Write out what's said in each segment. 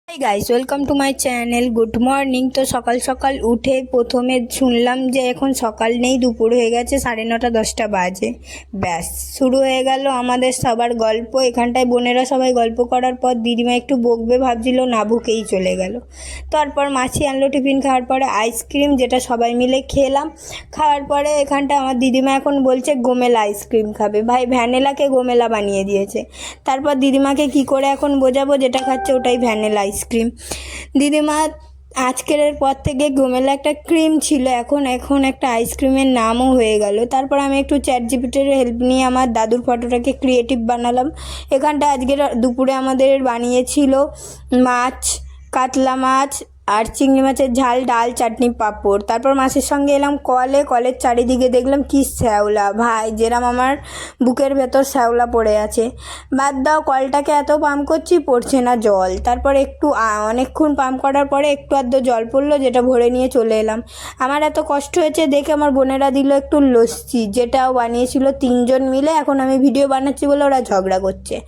Hi guys, welcome to my channel. Good morning. তো সকাল সকাল উঠে প্রথমে শুনলাম যে এখন সকাল নেই, দুপুর হয়ে গেছে, 9:30 10টা বাজে। ব্যাস শুরু হয়ে গেল আমাদের সবার গল্প। এখানটায় বোনেরা সবাই গল্প করার পর দিদিমা একটু বকবে ভাবছিল, না বুকেই চলে গেল। তারপর মাছি আনলো টিফিন, খাওয়ার পরে আইসক্রিম, যেটা সবাই মিলে খেলাম। খাওয়ার পরে এখানটা আমার দিদিমা এখন বলছে গোমেলা আইসক্রিম খাবে। ভাই ভ্যানিলাকে গোমেলা বানিয়ে দিয়েছে। তারপর দিদিমাকে কি করে এখন বোঝাবো যেটা খাচ্ছে ওটাই ভ্যানিলা আইসক্রিম। দিদিমা আজকের পর থেকে গোমেলা একটা ক্রিম ছিল, এখন এখন একটা আইসক্রিমের নামও হয়ে গেল। তারপর আমি একটু চ্যাট জিপিটির হেল্প নিয়ে আমার দাদুর ফটোটাকে ক্রিয়েটিভ বানালাম। এখানটা আজকের দুপুরে আমাদের বানিয়েছিল মাছ, কাতলা মাছ আর চিংড়ি মাছের ঝাল, ডাল, চাটনি, পাঁপড়। তারপর মাসির সঙ্গে এলাম কলের চারিদিকে দেখলাম কি শ্যাওলা, ভাই যেরাম আমার বুকের ভেতর শ্যাওলা পড়ে আছে। বাদ দাও, কলটাকে এত পাম্প করছি পড়ছে না জল। তারপর একটু অনেকক্ষণ পাম্প করার পরে একটু আধটু জল পড়লো, যেটা ভরে নিয়ে চলে এলাম। আমার এত কষ্ট হয়েছে দেখে আমার বোনেরা দিল একটু লস্যি, যেটাও বানিয়েছিল 3জন মিলে। এখন আমি ভিডিও বানাচ্ছি বলে ওরা ঝগড়া করছে।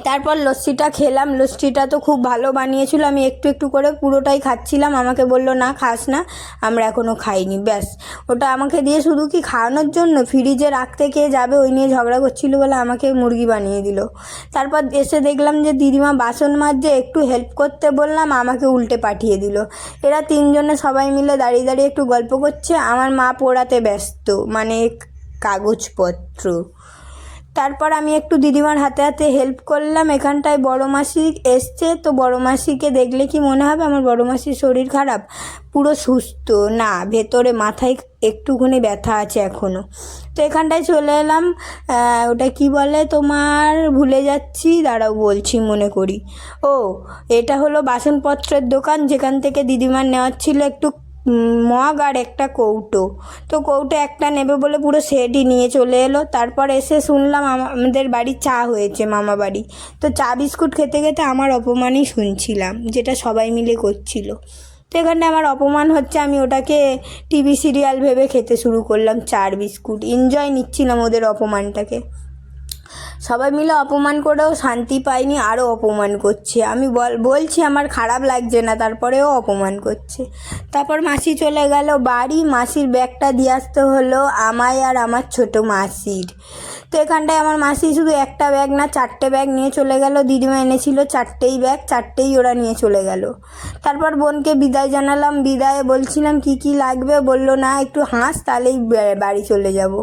তারপর লস্যিটা খেলাম। লস্যিটা তো খুব ভালো বানিয়েছিল, আমি একটু একটু করে পুরোটাই খাচ্ছিলাম। আমাকে বলল না খাস না, আমরা এখনও খাইনি। ব্যাস ওটা আমাকে দিয়ে শুধু কি খাওয়ানোর জন্য, ফ্রিজে রাখতে কে যাবে ওই নিয়ে ঝগড়া করছিল বলে আমাকে মুরগি বানিয়ে দিল। তারপর এসে দেখলাম যে দিদিমা বাসন মাজছে, একটু হেল্প করতে বললাম, আমাকে উল্টে পাঠিয়ে দিল। এরা 3জনে সবাই মিলে দাঁড়িয়ে দাঁড়িয়ে একটু গল্প করছে, আমার মা পোড়াতে ব্যস্ত, মানে কাগজপত্র। তারপর আমি একটু দিদিমার হাতে হাতে হেল্প করলাম। এখানটায় বড় মাসি এসছে, তো বড় মাসিকে দেখলে কি মনে হবে আমার বড় মাসির শরীর খারাপ? পুরো সুস্থ না, ভেতরে মাথায় একটুখানি ব্যথা আছে এখনও। তো এখানটায় চলে এলাম, ওটা কি বলে তোমার, ভুলে যাচ্ছি, দাঁড়াও বলছি মনে করি। ও, এটা হলো বাসনপত্রের দোকান, যেখান থেকে দিদিমার নেওয়ার ছিল একটু মগ আর একটা কৌটো। তো কৌটো একটা নেবে বলে পুরো সেটই নিয়ে চলে এলো। তারপর এসে শুনলাম আমাদের বাড়ি চা হয়েছে, মামা বাড়ি। তো চা বিস্কুট খেতে খেতে আমার অপমানই শুনছিলাম, যেটা সবাই মিলে করছিল। তো এখানে আমার অপমান হচ্ছে, আমি ওটাকে টিভি সিরিয়াল ভেবে খেতে শুরু করলাম চার বিস্কুট। এনজয় নিচ্ছিলাম ওদের অপমানটাকে। সবাই মিলে অপমান করেও শান্তি পাইনি, আরও অপমান করছে। আমি বলছি আমার খারাপ লাগছে না, তারপরেও অপমান করছে। তারপর মাসি চলে গেল বাড়ি। মাসির ব্যাগটা দিয়ে আসতে হলো আমায় আর আমার ছোট মাসির। তো এখানটায় আমার মাসি শুধু একটা ব্যাগ না 4টে ব্যাগ নিয়ে চলে গেল। দিদিমা এনেছিল 4টেই ব্যাগ, 4টেই ওরা নিয়ে চলে গেল। তারপর বোনকে বিদায় জানালাম। বিদায়ে বলছিলাম কি কি লাগবে, বলল না একটু হাস তাহলেই বাড়ি চলে যাব।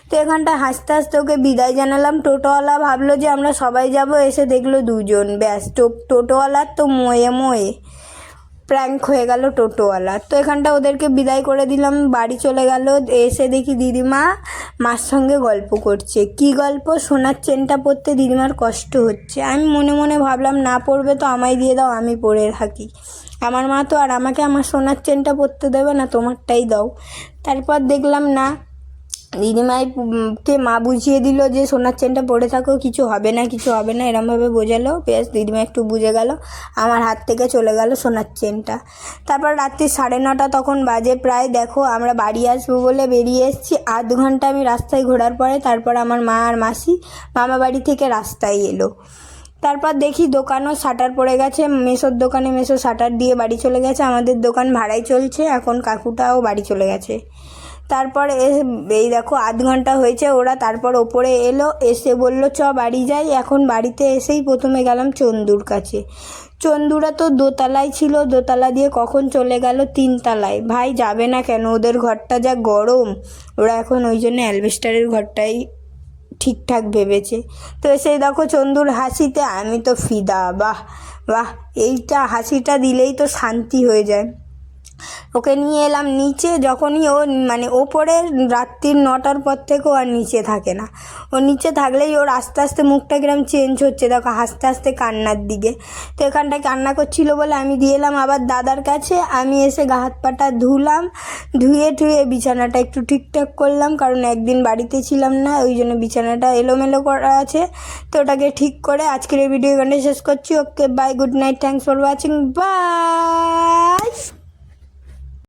তো এখানটা হাসতে হাসতে ওকে বিদায় জানালাম। টোটোওয়ালা ভাবলো যে আমরা সবাই যাব, এসে দেখলো 2জন। ব্যাস টোটোওয়ালার তো মোয়ে প্র্যাঙ্ক হয়ে গেল টোটোওয়ালা। তো এখানটা ওদেরকে বিদায় করে দিলাম, বাড়ি চলে গেল। এসে দেখি দিদিমা মার সঙ্গে গল্প করছে। কি গল্প? সোনার চেনটা পরতে দিদিমার কষ্ট হচ্ছে। আমি মনে মনে ভাবলাম না পরবে তো আমায় দিয়ে দাও, আমি পরে থাকি। আমার মা তো আর আমাকে আমার সোনার চেনটা পরতে দেবে না, তোমারটাই দাও। তারপর দেখলাম না, দিদিমাকে মা বুঝিয়ে দিল যে সোনার চেনটা পরে থাকো, কিছু হবে না কিছু হবে না, এরমভাবে বোঝালো। বেশ দিদিমা একটু বুঝে গেল, আমার হাত থেকে চলে গেল সোনার চেনটা। তারপর রাত্রি 9:30 তখন বাজে প্রায়। দেখো আমরা বাড়ি আসবো বলে বেরিয়ে এসেছি। আধ ঘন্টা আমি রাস্তায় ঘোরার পরে তারপর আমার মা আর মাসি মামা বাড়ি থেকে রাস্তায় এলো। তারপর দেখি দোকানও শাটার পড়ে গেছে। মেসোর দোকানে মেসো শাটার দিয়ে বাড়ি চলে গেছে। আমাদের দোকান ভাড়াই চলছে, এখন কাকুটাও বাড়ি চলে গেছে। তারপর এই দেখো আধ ঘন্টা হয়েছে ওরা তারপর ওপরে এলো, এসে বলল চ বাড়ি যাই। এখন বাড়িতে এসেই প্রথমে গেলাম চন্দুর কাছে। চন্দুরা তো দোতলায় ছিল, দোতলা দিয়ে কখন চলে গেল 3তলায়। ভাই যাবে না কেন? ওদের ঘরটা যা গরম, ওরা এখন ওই জন্য অ্যালবেস্টারের ঘরটাই ঠিকঠাক ভেবেছে। তো এসে দেখো চন্দুর হাসিতে আমি তো ফিদা। বাহ বাহ, এইটা হাসিটা দিলেই তো শান্তি হয়ে যায়। ওকে নিয়ে এলাম নিচে। যখনই ও মানে ওপরে রাত্রির 9টার পর থেকে ও আর নিচে থাকে না। ও নিচে থাকলেই ওর আস্তে আস্তে মুখটা কিরম চেঞ্জ হচ্ছে, দেখো হাসতে হাসতে কান্নার দিকে। তো এখানটায় কান্না করছিল বলে আমি দিয়ে এলাম আবার দাদার কাছে। আমি এসে গা হাত পাটা ধুলাম, ধুয়ে বিছানাটা একটু ঠিকঠাক করলাম, কারণ একদিন বাড়িতে ছিলাম না, ওই জন্য বিছানাটা এলোমেলো করা আছে। তো ওটাকে ঠিক করে আজকের এই ভিডিও এখানে শেষ করছি। Okay bye, good night, thanks for watching, by.